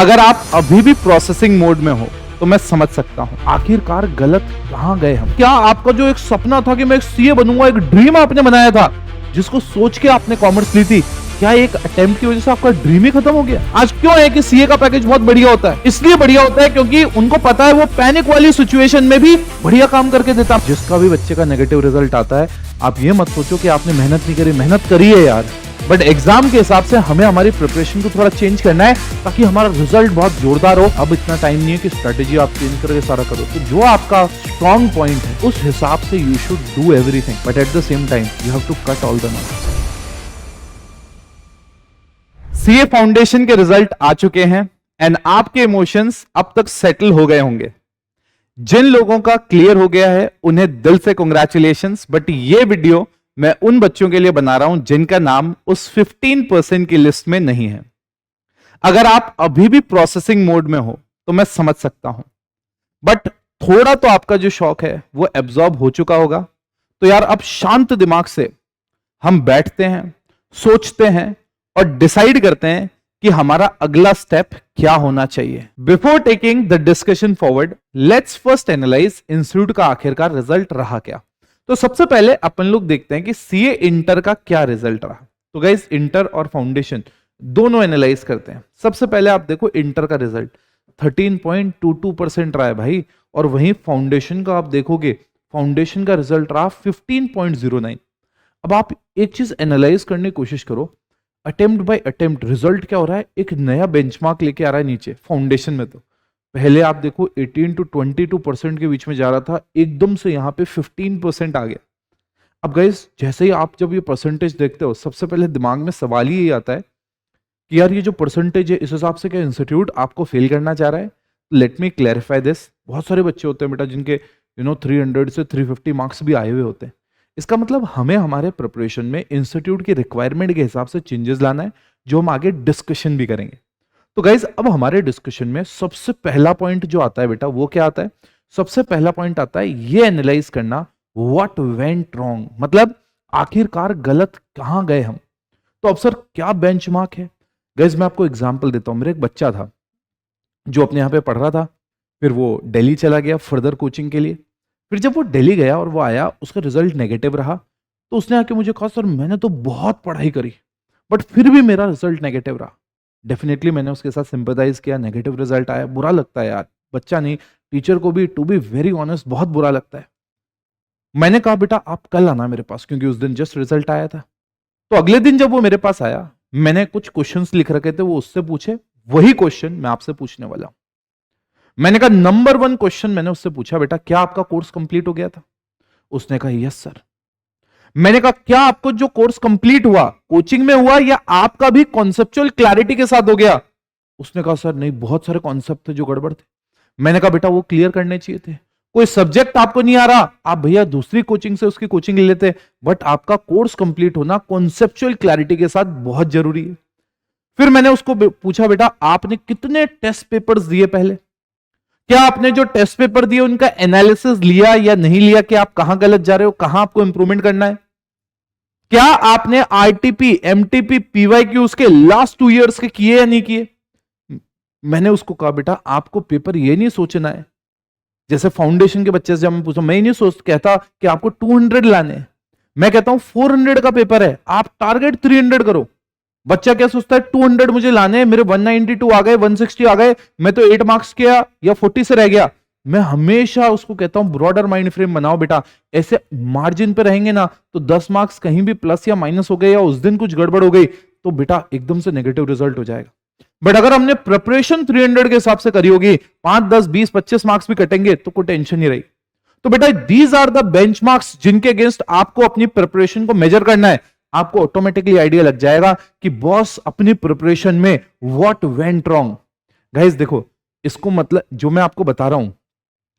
अगर आप अभी भी प्रोसेसिंग मोड में हो तो मैं समझ सकता हूं आखिरकार गलत कहां गए हम। क्या आपका जो एक सपना था कि मैं एक सीए बनूंगा, एक ड्रीम आपने बनाया था जिसको सोच के आपने कॉमर्स ली थी, क्या एक अटेम्प्ट की वजह से आपका ड्रीम ही खत्म हो गया? आज क्यों है कि सीए का पैकेज बहुत बढ़िया होता है? इसलिए बढ़िया होता है क्योंकि उनको पता है वो पैनिक वाली सिचुएशन में भी बढ़िया काम करके देता। जिसका भी बच्चे का नेगेटिव रिजल्ट आता है, आप ये मत सोचो कि आपने मेहनत नहीं करी, मेहनत करी है यार, बट एग्जाम के हिसाब से हमें हमारी प्रिपरेशन को थोड़ा चेंज करना है ताकि हमारा रिजल्ट बहुत जोरदार हो। अब इतना टाइम नहीं है कि स्ट्रेटेजी आप चेंज करके सारा करो, तो जो आपका स्ट्रॉन्ग पॉइंट है उस हिसाब से you should do everything, but at the same time you have to cut all the noise. CA foundation के रिजल्ट आ चुके हैं एंड आपके इमोशंस अब तक सेटल हो गए होंगे। जिन लोगों का क्लियर हो गया है उन्हें दिल से कांग्रेचुलेशंस, बट ये वीडियो मैं उन बच्चों के लिए बना रहा हूं जिनका नाम उस 15% की लिस्ट में नहीं है। अगर आप अभी भी प्रोसेसिंग मोड में हो तो मैं समझ सकता हूं, बट थोड़ा तो आपका जो शौक है वो एब्जॉर्ब हो चुका होगा। तो यार अब शांत दिमाग से हम बैठते हैं, सोचते हैं और डिसाइड करते हैं कि हमारा अगला स्टेप क्या होना चाहिए। Before taking the discussion forward, let's first analyse institute का आखिरकार रिजल्ट रहा क्या। तो सबसे पहले अपन लोग देखते हैं कि सीए इंटर का क्या रिजल्ट रहा। तो गाइस इंटर और फाउंडेशन दोनों एनालाइज करते हैं। सबसे पहले आप देखो इंटर का रिजल्ट 13.22% रहा है भाई, और वहीं फाउंडेशन का आप देखोगे, फाउंडेशन का रिजल्ट रहा 15.09। अब आप एक चीज एनालाइज करने की कोशिश करो, अटेम्प्ट बाय अटेम्प्ट रिजल्ट क्या हो रहा है, एक नया बेंचमार्क लेके आ रहा है नीचे। फाउंडेशन में तो पहले आप देखो 18 to 22% के बीच में जा रहा था, एकदम से यहां पे 15% आ गया। अब गाइस जैसे ही आप जब ये परसेंटेज देखते हो, सबसे पहले दिमाग में सवाल ही यही आता है कि यार ये जो परसेंटेज है इस हिसाब से क्या इंस्टीट्यूट आपको फेल करना चाह रहा है? Let me clarify this. बहुत सारे बच्चे होते हैं बेटा जिनके 300 से 350 मार्क्स भी आए हुए होते हैं। इसका मतलब हमें हमारे प्रिपरेशन में इंस्टीट्यूट की रिक्वायरमेंट के हिसाब से चेंजेस लाना है, जो हम आगे डिस्कशन भी करेंगे। तो गाइज अब हमारे डिस्कशन में सबसे पहला पॉइंट जो आता है बेटा वो क्या आता है? सबसे पहला पॉइंट आता है ये एनालाइज करना व्हाट वेंट रॉन्ग, मतलब आखिरकार गलत कहां गए हम। तो अब सर क्या बेंचमार्क है? गाइज मैं आपको एग्जांपल देता हूं। मेरा एक बच्चा था जो अपने यहाँ पे पढ़ रहा था, फिर वो दिल्ली चला गया फर्दर कोचिंग के लिए। फिर जब वो दिल्ली गया और वो आया, उसका रिजल्ट नेगेटिव रहा, तो उसने आके मुझे कहा सर मैंने तो बहुत पढ़ाई करी बट फिर भी मेरा रिजल्ट नेगेटिव रहा। डेफिनेटली मैंने उसके साथ सिंपैथाइज किया, नेगेटिव रिजल्ट आया, बुरा लगता है यार, बच्चा नहीं टीचर को भी टू बी वेरी ऑनेस्ट बहुत बुरा लगता है। मैंने कहा बेटा आप कल आना मेरे पास, क्योंकि उस दिन जस्ट रिजल्ट आया था। तो अगले दिन जब वो मेरे पास आया, मैंने कुछ क्वेश्चंस लिख रखे थे, वो उससे पूछे, वही क्वेश्चन मैं आपसे पूछने वाला हूं। मैंने कहा नंबर 1 क्वेश्चन मैंने उससे पूछा, बेटा क्या आपका कोर्स कंप्लीट हो गया था? उसने कहा यस सर। मैंने कहा क्या आपको जो कोर्स कंप्लीट हुआ कोचिंग में हुआ या आपका भी कॉन्सेप्चुअल क्लैरिटी के साथ हो गया? उसने कहा सर नहीं, बहुत सारे कॉन्सेप्ट थे जो गड़बड़ थे। मैंने कहा बेटा वो क्लियर करने चाहिए थे। कोई सब्जेक्ट आपको नहीं आ रहा, आप भैया दूसरी कोचिंग से उसकी कोचिंग ले लेते, बट आपका कोर्स कंप्लीट होना कॉन्सेप्चुअल क्लैरिटी के साथ बहुत जरूरी है। फिर मैंने उसको पूछा बेटा आपने कितने टेस्ट पेपर्स दिए पहले? क्या आपने जो टेस्ट पेपर दिए उनका एनालिसिस लिया या नहीं लिया कि आप कहां गलत जा रहे हो, कहां आपको इंप्रूवमेंट करना है? क्या आपने आरटीपी, एमटीपी, पीवाईक्यूज के लास्ट 2 इयर्स के किए या नहीं किए? मैंने उसको कहा बेटा आपको पेपर ये नहीं सोचना है, जैसे फाउंडेशन के बच्चे से जब मैं पूछा, मैं नहीं सोच कहता कि आपको 200 लाने हैं, मैं कहता हूं 400 का पेपर है, आप टारगेट 300 करो। बच्चा क्या सोचता है 200 मुझे लाने हैं, मेरे 192 आ गए, 160 आ गए, मैं तो 8 मार्क्स किया या 40 से रह गया। मैं हमेशा उसको कहता हूं ब्रॉडर माइंड फ्रेम बनाओ बेटा, ऐसे मार्जिन पे रहेंगे ना तो 10 मार्क्स कहीं भी प्लस या माइनस हो गए या उस दिन कुछ गड़बड़ हो गई तो बेटा एकदम से नेगेटिव रिजल्ट हो जाएगा। बट अगर हमने प्रिपरेशन 300 के हिसाब से करी होगी, 5, 10, 20, 25 मार्क्स भी कटेंगे तो कोई टेंशन नहीं रही। तो बेटा दीज आर द बेंचमार्क्स जिनके अगेंस्ट आपको अपनी प्रिपरेशन को मेजर करना है। आपको ऑटोमेटिकली आइडिया लग जाएगा कि बॉस अपनी प्रिपरेशन में व्हाट वेंट रॉन्ग। गाइस देखो इसको मतलब जो मैं आपको बता रहा हूं,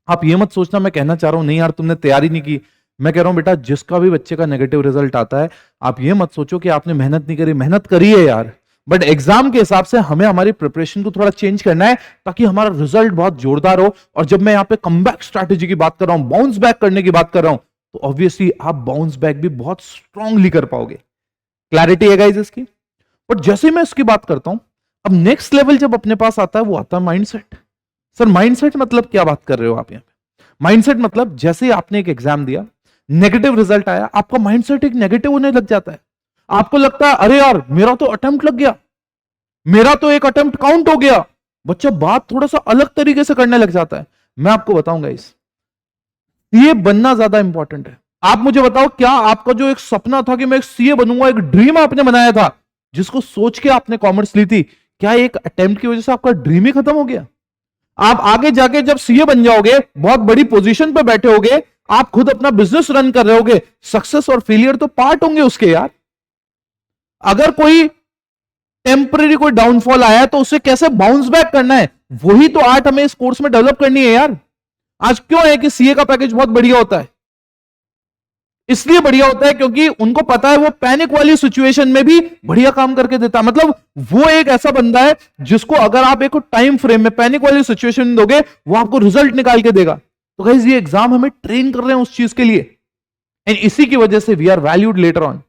आप ये मत सोचना मैं कहना चाह रहा हूं नहीं यार तुमने तैयारी नहीं की। मैं कह रहा हूं बेटा जिसका भी बच्चे का नेगेटिव रिजल्ट आता है, आप ये मत सोचो कि आपने मेहनत नहीं करी, मेहनत करी है यार, बट एग्जाम के हिसाब से हमें हमारी प्रिपरेशन को थोड़ा चेंज करना है ताकि हमारा रिजल्ट बहुत जोरदार हो। और जब मैं यहां पे कमबैक स्ट्रैटेजी की बात कर रहा हूं, बाउंस बैक करने की बात कर रहा हूं, तो ऑब्वियसली आप बाउंस बैक भी बहुत स्ट्रांगली कर पाओगे। क्लैरिटी है गाइस इसकी? बट जैसे मैं इसकी बात करता हूं, अब नेक्स्ट लेवल जब अपने पास आता है वो आता है माइंडसेट। सर माइंडसेट मतलब क्या बात कर रहे हो आप यहाँ पे? माइंडसेट मतलब जैसे ही आपने एक एग्जाम दिया, नेगेटिव रिजल्ट आया, आपका माइंडसेट एक नेगेटिव होने लग जाता है। आपको लगता है अरे यार मेरा तो अटेम्प्ट लग गया, मेरा तो एक अटेम्प्ट काउंट हो गया। बच्चा बात थोड़ा सा अलग तरीके से करने लग जाता है। मैं आपको बताऊंगा इस ये बनना ज्यादा इंपॉर्टेंट है। आप मुझे बताओ, क्या आपका जो एक सपना था कि मैं एक सीए बनूंगा, एक ड्रीम आपने बनाया था जिसको सोच के आपने कॉमर्स ली थी, क्या एक अटेम्प्ट की वजह से आपका ड्रीम ही खत्म हो गया? आप आगे जाके जब सीए बन जाओगे, बहुत बड़ी पोजीशन पे बैठे होगे, आप खुद अपना बिजनेस रन कर रहे होगे, सक्सेस और फेलियर तो पार्ट होंगे उसके यार। अगर कोई टेम्पररी कोई डाउनफॉल आया है तो उसे कैसे बाउंस बैक करना है, वही तो आर्ट हमें इस कोर्स में डेवलप करनी है यार। आज क्यों है कि सीए का पैकेज बहुत बढ़िया होता है? इसलिए बढ़िया होता है क्योंकि उनको पता है वो पैनिक वाली सिचुएशन में भी बढ़िया काम करके देता है। मतलब वो एक ऐसा बंदा है जिसको अगर आप एक टाइम फ्रेम में पैनिक वाली सिचुएशन में दोगे, वो आपको रिजल्ट निकाल के देगा। तो गाइस ये एग्जाम हमें ट्रेन कर रहे हैं उस चीज के लिए, एंड इसी की वजह से we are valued later on.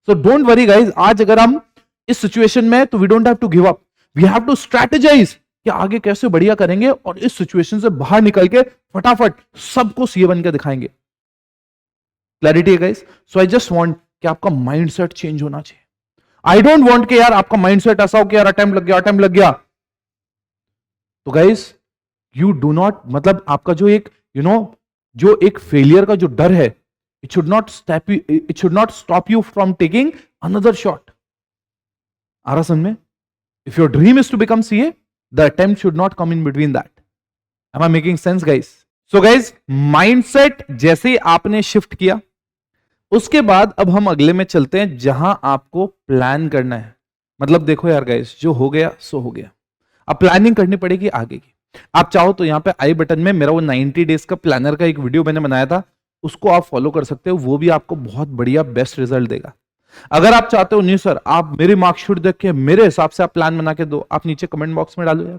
So don't worry guys, आज अगर हम इस सिचुएशन में, तो we don't have to give up, we have to strategize कि आगे कैसे बढ़िया करेंगे और इस सिचुएशन से बाहर निकल के फटाफट सबको सीए बन के दिखाएंगे। क्लैरिटी है guys? So I just want कि आपका माइंडसेट चेंज होना चाहिए। आई डोंट वांट कि यार आपका माइंडसेट ऐसा हो कि यार अटेम्प्ट लग गया, अटेम्प्ट लग गया। तो गाइस यू डू नॉट, मतलब आपका जो एक जो एक फेलियर का जो डर है, it should not stop you from taking another shot. आ रहा समझ में? If your dream is to become CA, the attempt should not come in between that. Am I making sense guys? So guys mindset जैसे आपने shift किया, उसके बाद अब हम अगले में चलते हैं जहां आपको प्लान करना है। मतलब देखो यार गाइस, जो हो गया सो हो गया, अब प्लानिंग करनी पड़ेगी आगे की। आप चाहो तो यहां पे आई बटन में मेरा वो 90 डेज का प्लानर का एक वीडियो मैंने बनाया था, उसको आप फॉलो कर सकते हो, वो भी आपको बहुत बढ़िया बेस्ट रिजल्ट देगा। अगर आप चाहते हो नहीं सर आप मेरी मार्कशीट देख के मेरे हिसाब से आप प्लान बना के दो, आप नीचे कमेंट बॉक्स में डालो यार,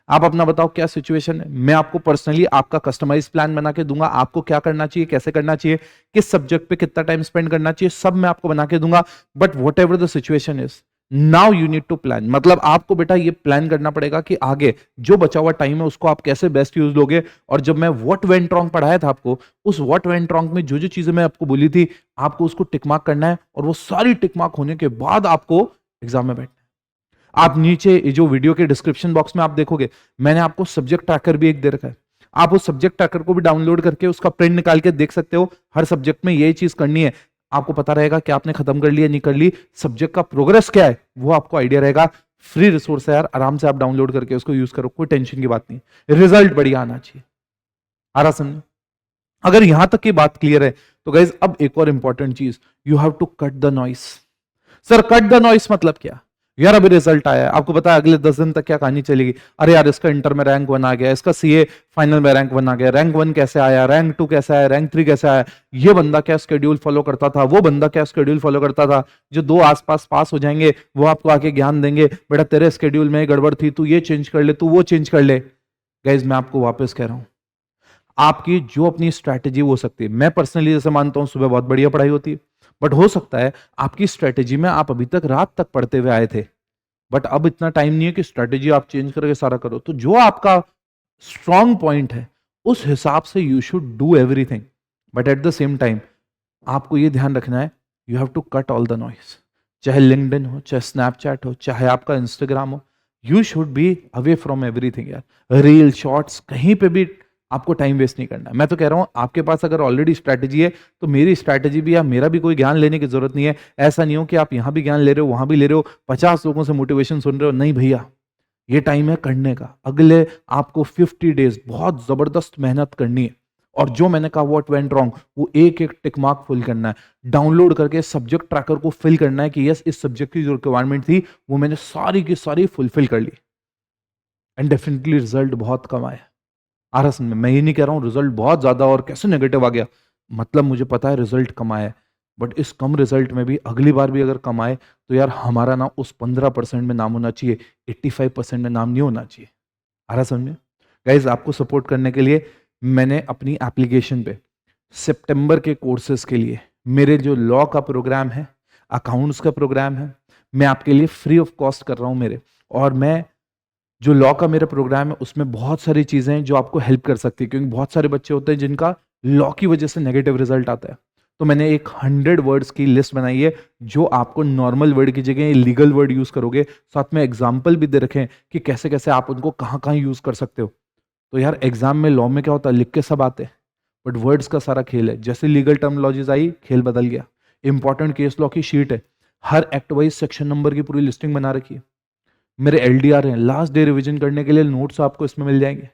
आप अपना बताओ क्या सिचुएशन है, मैं आपको पर्सनली आपका कस्टमाइज प्लान बना के दूंगा। आपको क्या करना चाहिए, कैसे करना चाहिए, किस सब्जेक्ट पे कितना टाइम स्पेंड करना चाहिए, सब मैं आपको बना के दूंगा। But whatever the situation is, now you need to plan. मतलब आपको बेटा ये प्लान करना पड़ेगा कि आगे जो बचा हुआ टाइम है उसको आप कैसे बेस्ट यूज लोगे। और जब मैं व्हाट वेंट रॉन्ग पढ़ाया था आपको, उस व्हाट वेंट रॉन्ग में जो जो चीजें मैं आपको बोली थी, आपको उसको टिक मार्क करना है, और वो सारी टिक मार्क होने के बाद आपको एग्जाम में बैठना है। आप नीचे जो वीडियो के डिस्क्रिप्शन बॉक्स में आप देखोगे, मैंने आपको सब्जेक्ट ट्रैकर भी एक दे रखा है। आप उस सब्जेक्ट ट्रैकर को भी डाउनलोड करके उसका प्रिंट निकाल के देख सकते हो। हर सब्जेक्ट में ये चीज करनी है, आपको पता रहेगा कि आपने खत्म कर लिया नहीं कर ली, सब्जेक्ट का प्रोग्रेस क्या है वो आपको आइडिया रहेगा। फ्री रिसोर्स है यार, आराम से आप डाउनलोड करके उसको यूज करो, कोई टेंशन की बात नहीं, रिजल्ट बढ़िया आना चाहिए। आ रहा समझ? अगर यहां तक की बात क्लियर है तो गाइज अब एक और इंपॉर्टेंट चीज, you have to cut the noise. Sir cut the noise मतलब क्या? यार अभी रिजल्ट आया है, आपको पता है अगले 10 दिन तक क्या कहानी चलेगी। अरे यार इसका इंटर में रैंक 1 आ गया, इसका सीए फाइनल में रैंक 1 आ गया, रैंक 1 कैसे आया, रैंक 2 कैसे आया, रैंक 3 कैसे आया, ये बंदा क्या स्केड्यूल फॉलो करता था, वो बंदा क्या स्केड्यूल फॉलो करता था। जो दो आसपास पास हो जाएंगे वो आपको आके ज्ञान देंगे, बेटा तेरे स्केड्यूल में गड़बड़ थी, तू ये चेंज कर ले, तू वो चेंज कर ले। गाइज मैं आपको वापस कह रहा हूं, आपकी जो अपनी स्ट्रैटेजी हो सकती है, मैं पर्सनली जैसे मानता हूं सुबह बहुत बढ़िया पढ़ाई होती है, बट हो सकता है आपकी स्ट्रैटेजी में आप अभी तक रात तक पढ़ते हुए आए थे, बट अब इतना टाइम नहीं है कि स्ट्रैटेजी आप चेंज करके सारा करो। तो जो आपका स्ट्रॉन्ग पॉइंट है उस हिसाब से you should do everything, but at the same time आपको ये ध्यान रखना है you have to cut all the noise. चाहे लिंक्डइन हो, चाहे स्नैपचैट हो, चाहे आपका इंस्टाग्राम हो, you should be away from everything यार। रील शॉर्ट्स कहीं पे भी आपको टाइम वेस्ट नहीं करना है। मैं तो कह रहा हूं आपके पास अगर ऑलरेडी स्ट्रैटेजी है तो मेरी स्ट्रैटेजी भी या मेरा भी कोई ज्ञान लेने की जरूरत नहीं है। ऐसा नहीं हो कि आप यहां भी ज्ञान ले रहे हो वहां भी ले रहे हो, 50 लोगों से मोटिवेशन सुन रहे हो। नहीं भैया, ये टाइम है करने का। अगले आपको 50 डेज बहुत जबरदस्त मेहनत करनी है, और जो मैंने कहा व्हाट वेंट रॉन्ग वो एक एक टिक मार्क फिल करना है, डाउनलोड करके सब्जेक्ट ट्रैकर को फिल करना है कि यस इस सब्जेक्ट की जो रिक्वायरमेंट थी वो मैंने सारी की सारी फुलफिल कर ली, एंड डेफिनेटली रिजल्ट बहुत कम आया। आ रहा समझ में? मैं ये नहीं कह रहा हूं रिजल्ट बहुत ज्यादा और कैसे नेगेटिव आ गया, मतलब मुझे पता है रिजल्ट कम आया है, बट इस कम रिजल्ट में भी अगली बार भी अगर कम आए तो यार हमारा नाम उस 15% में नाम होना चाहिए, 85% में नाम नहीं होना चाहिए। आ रहा समझ में? गाइज आपको सपोर्ट करने के लिए मैंने अपनी एप्लीकेशन पे सितंबर के कोर्सेज के लिए मेरे जो लॉ का प्रोग्राम है, अकाउंट्स का प्रोग्राम है, मैं आपके लिए फ्री ऑफ कॉस्ट कर रहा हूं मेरे, और मैं जो लॉ का मेरा प्रोग्राम है उसमें बहुत सारी चीजें हैं जो आपको हेल्प कर सकती है, क्योंकि बहुत सारे बच्चे होते हैं जिनका लॉ की वजह से नेगेटिव रिजल्ट आता है। तो मैंने एक 100 वर्ड्स की लिस्ट बनाई है जो आपको नॉर्मल वर्ड की जगह लीगल वर्ड यूज करोगे, साथ में एग्जाम्पल भी दे रखे हैं कि कैसे कैसे आप उनको कहाँ कहाँ यूज कर सकते हो। तो यार एग्जाम में लॉ में क्या होता है, लिख के सब आते हैं बट वर्ड्स का सारा खेल है। जैसे लीगल टर्मिनोलॉजीज आई, खेल बदल गया। इंपॉर्टेंट केस लॉ की शीट है, हर एक्ट वाइज सेक्शन नंबर की पूरी लिस्टिंग बना रखी है। मेरे एलडीआर हैं, लास्ट डे रिवीजन करने के लिए नोट्स आपको इसमें मिल जाएंगे।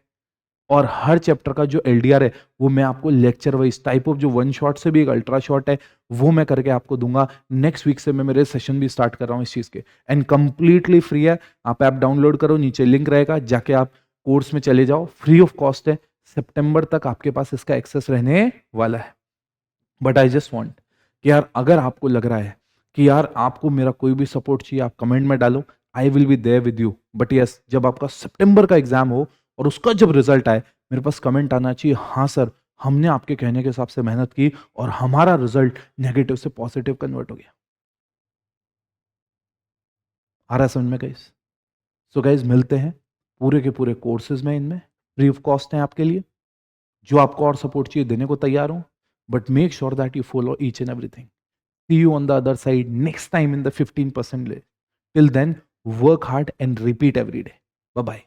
और हर चैप्टर का जो एलडीआर है वो मैं आपको लेक्चर वाइज टाइप ऑफ जो वन शॉट से भी एक अल्ट्रा शॉट है वो मैं करके आपको दूंगा। नेक्स्ट वीक से मैं मेरे सेशन भी स्टार्ट कर रहा हूँ इस चीज के, एंड कंप्लीटली फ्री है। आप ऐप डाउनलोड करो, नीचे लिंक रहेगा, जाके आप कोर्स में चले जाओ, फ्री ऑफ कॉस्ट है। सितंबर तक आपके पास इसका एक्सेस रहने वाला है। बट आई जस्ट वॉन्ट कि यार अगर आपको लग रहा है कि यार आपको मेरा कोई भी सपोर्ट चाहिए, आप कमेंट में डालो, I will be there with you. But yes, जब आपका सितंबर का एग्जाम हो और उसका जब रिजल्ट आए, मेरे पास कमेंट आना चाहिए, हाँ सर हमने आपके कहने के हिसाब से मेहनत की और हमारा रिजल्ट नेगेटिव से पॉजिटिव कन्वर्ट हो गया। आ रहा है समझ में गाइस? सो गाइस मिलते हैं पूरे के पूरे कोर्सेज में, इनमें फ्री ऑफ कॉस्ट है आपके लिए। जो आपको और सपोर्ट चाहिए देने को तैयार हूं, but make sure that you follow each and everything. See you on the other side next time in the 15% list. Till then, work hard and repeat every day. Bye bye.